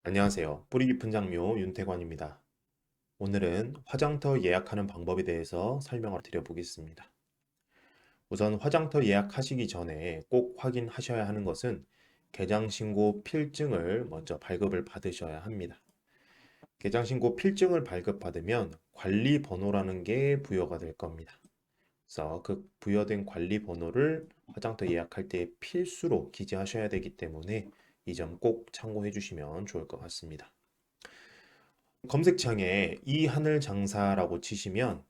안녕하세요. 뿌리 깊은 장묘 윤태관입니다. 오늘은 화장터 예약하는 방법에 대해서 설명을 드려보겠습니다. 우선 화장터 예약하시기 전에 꼭 확인하셔야 하는 것은 개장신고 필증을 먼저 발급을 받으셔야 합니다. 개장신고 필증을 발급받으면 관리번호라는 게 부여가 될 겁니다. 그래서 그 부여된 관리번호를 화장터 예약할 때 필수로 기재하셔야 되기 때문에 이 점 꼭 참고해 주시면 좋을 것 같습니다. 검색창에 이하늘 장사라고 치시면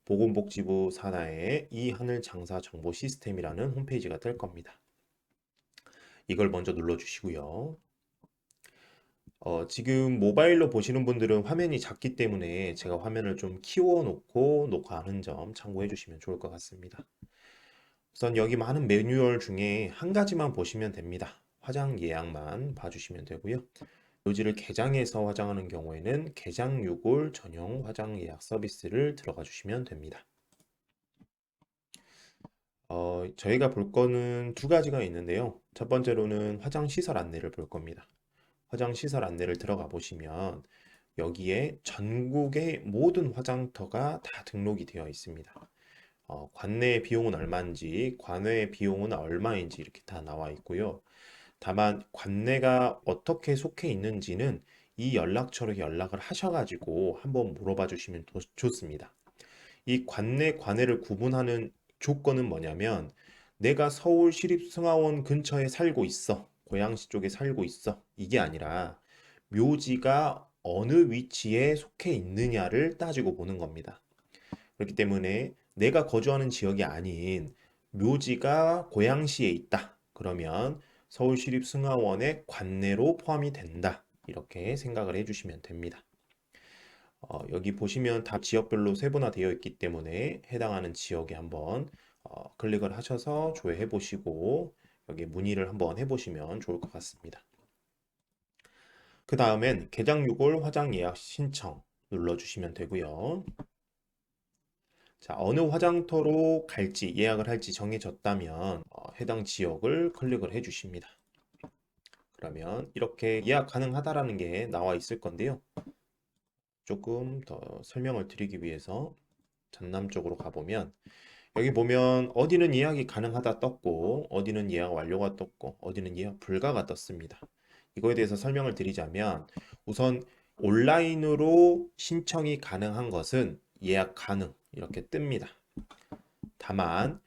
보건복지부 산하의 이하늘 장사 정보 시스템이라는 홈페이지가 뜰 겁니다. 이걸 먼저 눌러주시고요. 지금 모바일로 보시는 분들은 화면이 작기 때문에 제가 화면을 좀 키워놓고 녹화하는 점 참고해 주시면 좋을 것 같습니다. 우선 여기 많은 매뉴얼 중에 한 가지만 보시면 됩니다. 화장 예약만 봐주시면 되고요. 묘지를 개장해서 화장하는 경우에는 개장유골 전용 화장 예약 서비스를 들어가 주시면 됩니다. 저희가 볼 거는 두 가지가 있는데요. 첫 번째로는 화장 시설 안내를 볼 겁니다. 화장 시설 안내를 들어가 보시면 여기에 전국의 모든 화장터가 다 등록이 되어 있습니다. 관내 비용은 얼마인지, 관외 비용은 얼마인지 이렇게 다 나와 있고요. 다만 관내가 어떻게 속해 있는지는 이 연락처로 연락을 하셔가지고 한번 물어봐 주시면 좋습니다. 이 관내 관외를 구분하는 조건은 뭐냐면 내가 서울 시립승하원 근처에 살고 있어. 고양시 쪽에 살고 있어. 이게 아니라 묘지가 어느 위치에 속해 있느냐를 따지고 보는 겁니다. 그렇기 때문에 내가 거주하는 지역이 아닌 묘지가 고양시에 있다. 그러면 서울시립승하원의 관내로 포함이 된다. 이렇게 생각을 해주시면 됩니다. 여기 보시면 다 지역별로 세분화되어 있기 때문에 해당하는 지역에 한번 클릭을 하셔서 조회해 보시고 여기 문의를 한번 해보시면 좋을 것 같습니다. 그 다음엔 개장 6월 화장 예약 신청 눌러주시면 되고요. 자, 어느 화장터로 갈지 예약을 할지 정해졌다면 해당 지역을 클릭을 해 주십니다. 그러면 이렇게 예약 가능하다라는 게 나와 있을 건데요. 조금 더 설명을 드리기 위해서 전남 쪽으로 가보면 여기 보면 어디는 예약이 가능하다 떴고 어디는 예약 완료가 떴고 어디는 예약 불가가 떴습니다. 이거에 대해서 설명을 드리자면 우선 온라인으로 신청이 가능한 것은 예약 가능 이렇게 뜹니다. 다만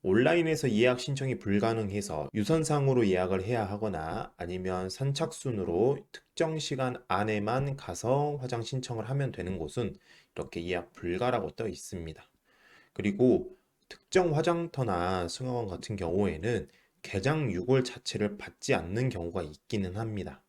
온라인에서 예약 신청이 불가능해서 유선상으로 예약을 해야 하거나 아니면 선착순으로 특정 시간 안에만 가서 화장 신청을 하면 되는 곳은 이렇게 예약 불가라고 떠 있습니다. 그리고 특정 화장터나 승하원 같은 경우에는 개장 6월 자체를 받지 않는 경우가 있기는 합니다.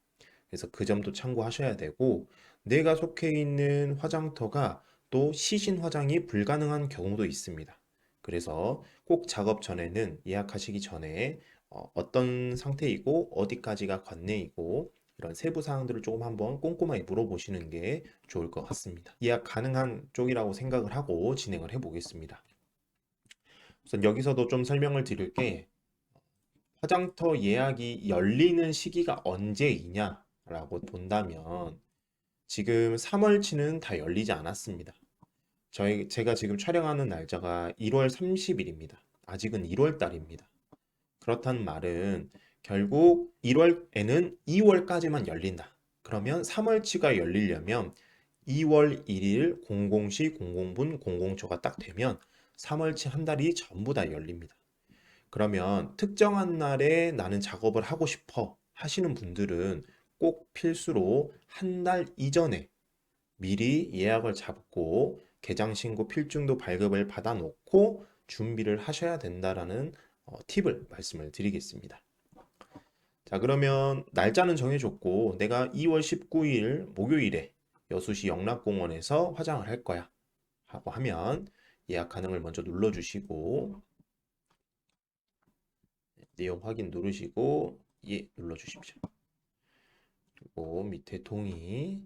그래서 그 점도 참고하셔야 되고 내가 속해 있는 화장터가 또 시신 화장이 불가능한 경우도 있습니다. 그래서 꼭 작업 전에는 예약하시기 전에 어떤 상태이고 어디까지가 관내이고 이런 세부 사항들을 조금 한번 꼼꼼하게 물어보시는 게 좋을 것 같습니다. 예약 가능한 쪽이라고 생각을 하고 진행을 해 보겠습니다. 우선 여기서도 좀 설명을 드릴 게 화장터 예약이 열리는 시기가 언제이냐라고 본다면 지금 3월치는 다 열리지 않았습니다. 제가 지금 촬영하는 날짜가 1월 30일입니다. 아직은 1월 달입니다. 그렇다는 말은 결국 1월에는 2월까지만 열린다. 그러면 3월치가 열리려면 2월 1일 00시 00분 00초가 딱 되면 3월치 한 달이 전부 다 열립니다. 그러면 특정한 날에 나는 작업을 하고 싶어 하시는 분들은 꼭 필수로 한 달 이전에 미리 예약을 잡고 개장 신고 필증도 발급을 받아 놓고 준비를 하셔야 된다라는 팁을 말씀을 드리겠습니다. 자, 그러면 날짜는 정해줬고 내가 2월 19일 목요일에 여수시 영락공원에서 화장을 할 거야 하고 하면 예약 가능을 먼저 눌러주시고 내용 확인 누르시고 예 눌러주십시오. 그리고 밑에 동의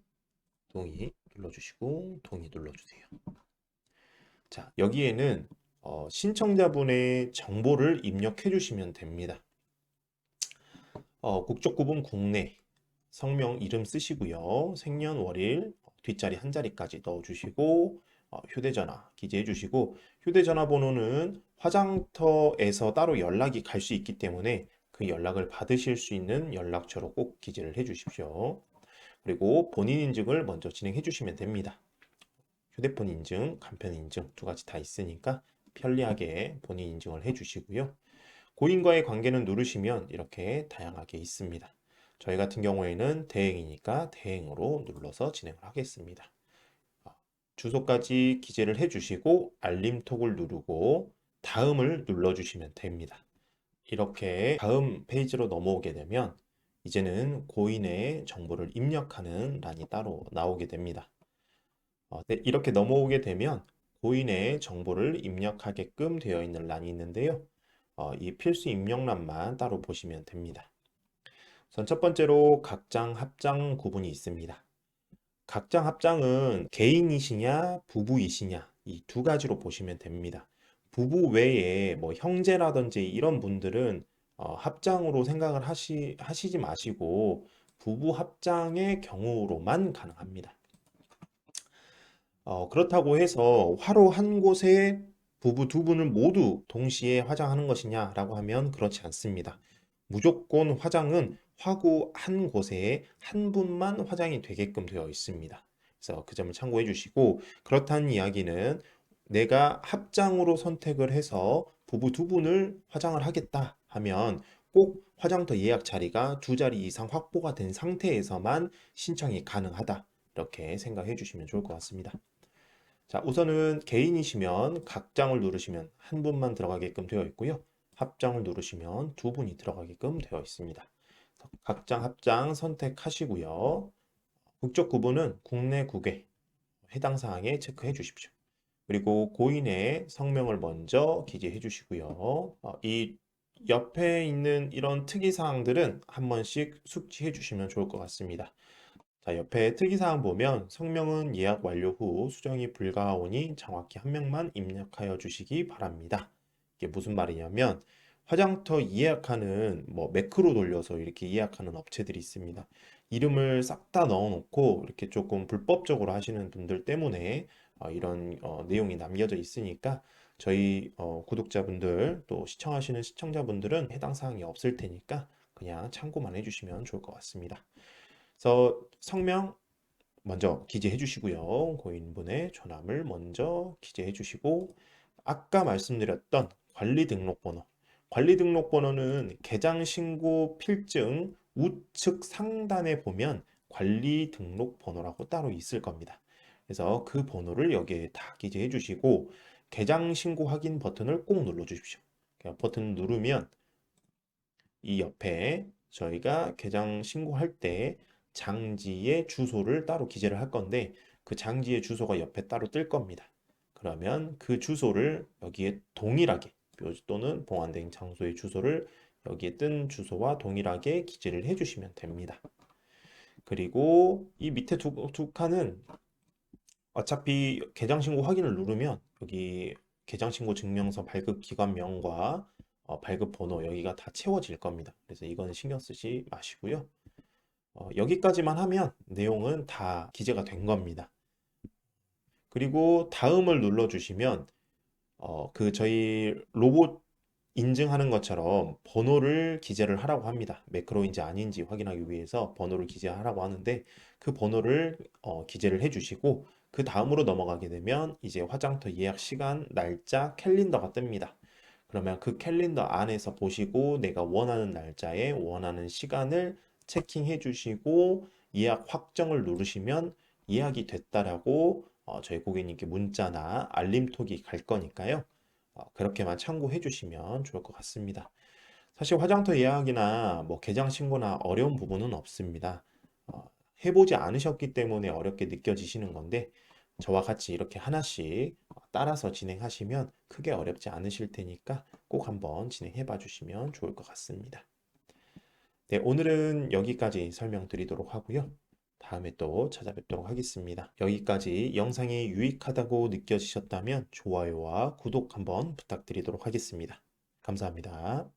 눌러주시고 동의 눌러주세요. 자, 여기에는 신청자분의 정보를 입력해 주시면 됩니다. 국적 구분 국내, 성명 이름 쓰시고요. 생년월일 뒷자리 한 자리까지 넣어주시고 휴대전화 기재해 주시고 휴대전화 번호는 화장터에서 따로 연락이 갈 수 있기 때문에 그 연락을 받으실 수 있는 연락처로 꼭 기재를 해 주십시오. 그리고 본인 인증을 먼저 진행해 주시면 됩니다. 휴대폰 인증, 간편 인증 두 가지 다 있으니까 편리하게 본인 인증을 해 주시고요. 고인과의 관계는 누르시면 이렇게 다양하게 있습니다. 저희 같은 경우에는 대행이니까 대행으로 눌러서 진행을 하겠습니다. 주소까지 기재를 해주시고 알림톡을 누르고 다음을 눌러주시면 됩니다. 이렇게 다음 페이지로 넘어오게 되면 이제는 고인의 정보를 입력하는 란이 따로 나오게 됩니다. 네, 이렇게 넘어오게 되면 고인의 정보를 입력하게끔 되어 있는 란이 있는데요. 이 필수 입력란만 따로 보시면 됩니다. 우선 첫 번째로 각장, 합장 구분이 있습니다. 각장, 합장은 개인이시냐, 부부이시냐 이 두 가지로 보시면 됩니다. 부부 외에 뭐 형제라든지 이런 분들은 합장으로 생각을 하시지 마시고 부부 합장의 경우로만 가능합니다. 그렇다고 해서 화로 한 곳에 부부 두 분을 모두 동시에 화장하는 것이냐라고 하면 그렇지 않습니다. 무조건 화장은 화구 한 곳에 한 분만 화장이 되게끔 되어 있습니다. 그래서 그 점을 참고해 주시고 그렇다는 이야기는 내가 합장으로 선택을 해서 부부 두 분을 화장을 하겠다 하면 꼭 화장터 예약 자리가 두 자리 이상 확보가 된 상태에서만 신청이 가능하다. 이렇게 생각해 주시면 좋을 것 같습니다. 자, 우선은 개인이시면 각장을 누르시면 한 분만 들어가게끔 되어 있고요. 합장을 누르시면 두 분이 들어가게끔 되어 있습니다. 각장, 합장 선택하시고요. 국적 구분은 국내, 국외 해당 사항에 체크해 주십시오. 그리고 고인의 성명을 먼저 기재해 주시고요. 이 옆에 있는 이런 특이 사항들은 한 번씩 숙지해 주시면 좋을 것 같습니다. 자, 옆에 특이사항 보면 성명은 예약 완료 후 수정이 불가하오니 정확히 한 명만 입력하여 주시기 바랍니다. 이게 무슨 말이냐면 화장터 예약하는 뭐 매크로 돌려서 이렇게 예약하는 업체들이 있습니다. 이름을 싹 다 넣어놓고 이렇게 조금 불법적으로 하시는 분들 때문에 이런 내용이 남겨져 있으니까 저희 구독자분들 또 시청하시는 시청자분들은 해당 사항이 없을 테니까 그냥 참고만 해주시면 좋을 것 같습니다. 그래서 성명 먼저 기재해 주시고요. 고인분의 전함을 먼저 기재해 주시고 아까 말씀드렸던 관리 등록번호. 관리 등록번호는 계장 신고 필증 우측 상단에 보면 관리 등록번호라고 따로 있을 겁니다. 그래서 그 번호를 여기에 다 기재해 주시고 계장 신고 확인 버튼을 꼭 눌러 주십시오. 버튼 누르면 이 옆에 저희가 계장 신고할 때 장지의 주소를 따로 기재를 할 건데 그 장지의 주소가 옆에 따로 뜰 겁니다. 그러면 그 주소를 여기에 동일하게 또는 봉안된 장소의 주소를 여기에 뜬 주소와 동일하게 기재를 해주시면 됩니다. 그리고 이 밑에 두 칸은 어차피 계장신고 확인을 누르면 여기 계장신고 증명서 발급 기관명과 발급 번호 여기가 다 채워질 겁니다. 그래서 이건 신경 쓰지 마시고요. 여기까지만 하면 내용은 다 기재가 된 겁니다. 그리고 다음을 눌러주시면 그 저희 로봇 인증하는 것처럼 번호를 기재를 하라고 합니다. 매크로인지 아닌지 확인하기 위해서 번호를 기재하라고 하는데 그 번호를 기재를 해주시고 그 다음으로 넘어가게 되면 이제 화장터 예약 시간, 날짜, 캘린더가 뜹니다. 그러면 그 캘린더 안에서 보시고 내가 원하는 날짜에 원하는 시간을 체킹해 주시고 예약 확정을 누르시면 예약이 됐다라고 저희 고객님께 문자나 알림톡이 갈 거니까요. 그렇게만 참고해 주시면 좋을 것 같습니다. 사실 화장터 예약이나 뭐 계장 신고나 어려운 부분은 없습니다. 어, 해보지 않으셨기 때문에 어렵게 느껴지시는 건데 저와 같이 이렇게 하나씩 따라서 진행하시면 크게 어렵지 않으실 테니까 꼭 한번 진행해 봐 주시면 좋을 것 같습니다. 네, 오늘은 여기까지 설명드리도록 하고요. 다음에 또 찾아뵙도록 하겠습니다. 여기까지 영상이 유익하다고 느껴지셨다면 좋아요와 구독 한번 부탁드리도록 하겠습니다. 감사합니다.